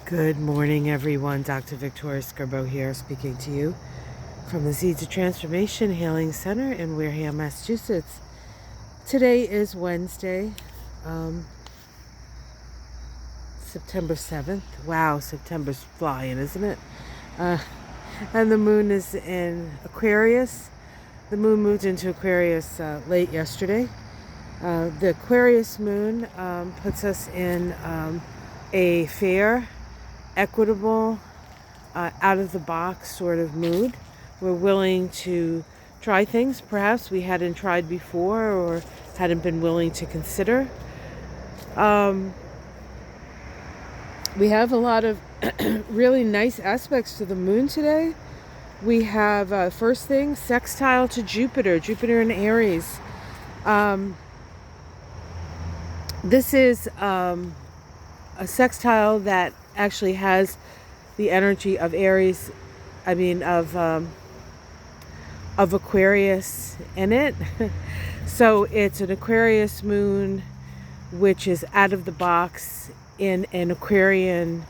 Good morning, everyone. Dr. Victoria Scarbo here, speaking to you from the Seeds of Transformation Healing Center in Wareham, Massachusetts. Today is Wednesday, September 7th. Wow, September's flying, isn't it? And the moon is in Aquarius. The moon moved into Aquarius late yesterday. The Aquarius moon puts us in a fair, equitable, out-of-the-box sort of mood. We're willing to try things perhaps we hadn't tried before or hadn't been willing to consider. We have a lot of really nice aspects to the moon today. We have, first thing, sextile to Jupiter in Aries. This is a sextile that actually has the energy of Aries, of Aquarius in it. So it's an Aquarius moon, which is out of the box in an Aquarian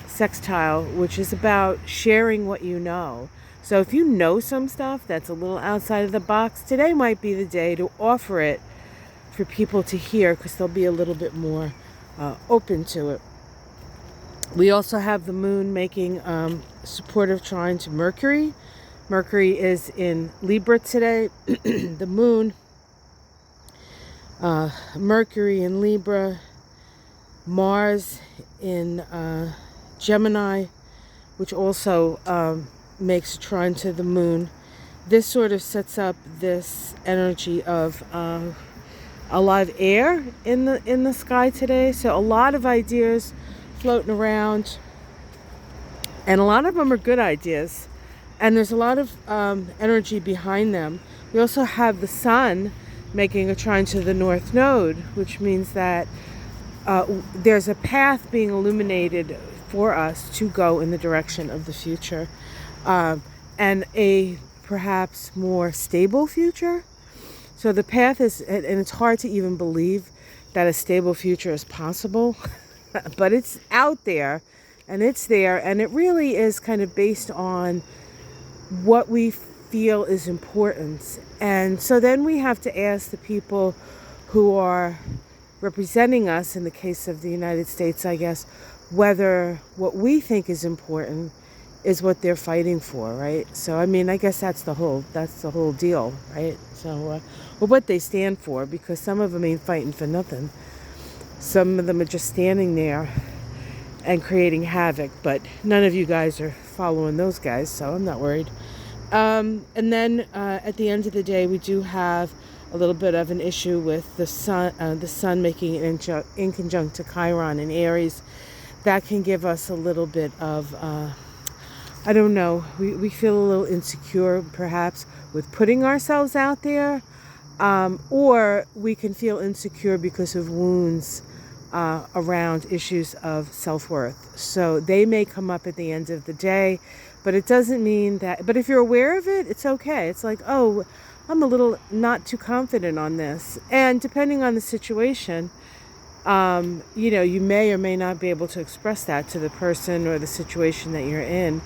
sextile, which is about sharing what you know. So if you know some stuff that's a little outside of the box, today might be the day to offer it for people to hear, because they'll be a little bit more open to it. We also have the moon making supportive trine to Mercury. Mercury is in Libra today. The moon, Mercury in Libra, Mars in Gemini, which also makes a trine to the moon. This sort of sets up this energy of a lot of air in the sky today. So a lot of ideas floating around, and a lot of them are good ideas, and there's a lot of energy behind them. We also have the sun making a trine to the north node, which means that there's a path being illuminated for us to go in the direction of the future, and a perhaps more stable future. So the path is, and it's hard to even believe that a stable future is possible, but it's out there, and it's there, and it really is kind of based on what we feel is important. And so then we have to ask the people who are representing us, in the case of the United States, I guess, whether what we think is important is what they're fighting for, right? So I guess that's the whole deal, right? So or what they stand for, because some of them ain't fighting for nothing. Some of them are just standing there and creating havoc, but none of you guys are following those guys, so I'm not worried. And then at the end of the day, we do have a little bit of an issue with the sun making an inconjunct to Chiron in Aries. That can give us a little bit of, I don't know, we feel a little insecure perhaps with putting ourselves out there, or we can feel insecure because of wounds around issues of self-worth. So they may come up at the end of the day, but it doesn't mean that, but if you're aware of it, it's okay. It's like, oh, I'm a little not too confident on this. And depending on the situation, you may or may not be able to express that to the person or the situation that you're in,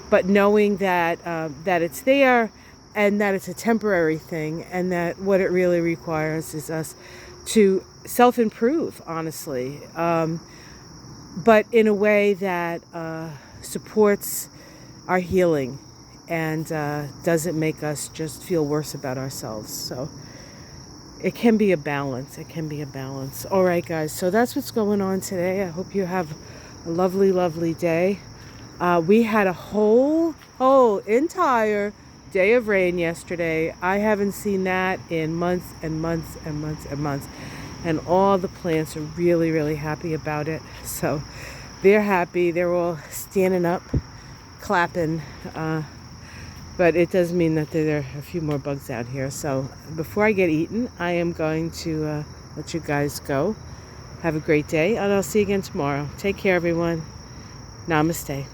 but knowing that that it's there, and that it's a temporary thing, and that what it really requires is us to self-improve, honestly, but in a way that supports our healing and doesn't make us just feel worse about ourselves. So it can be a balance. All right, guys, so that's what's going on today. I hope you have a lovely, lovely day. We had a whole entire day of rain yesterday. I haven't seen that in months and months and months and months. And all the plants are really, really happy about it. So they're happy. They're all standing up, clapping. But it does mean that there are a few more bugs out here. So before I get eaten, I am going to let you guys go. Have a great day, and I'll see you again tomorrow. Take care, everyone. Namaste.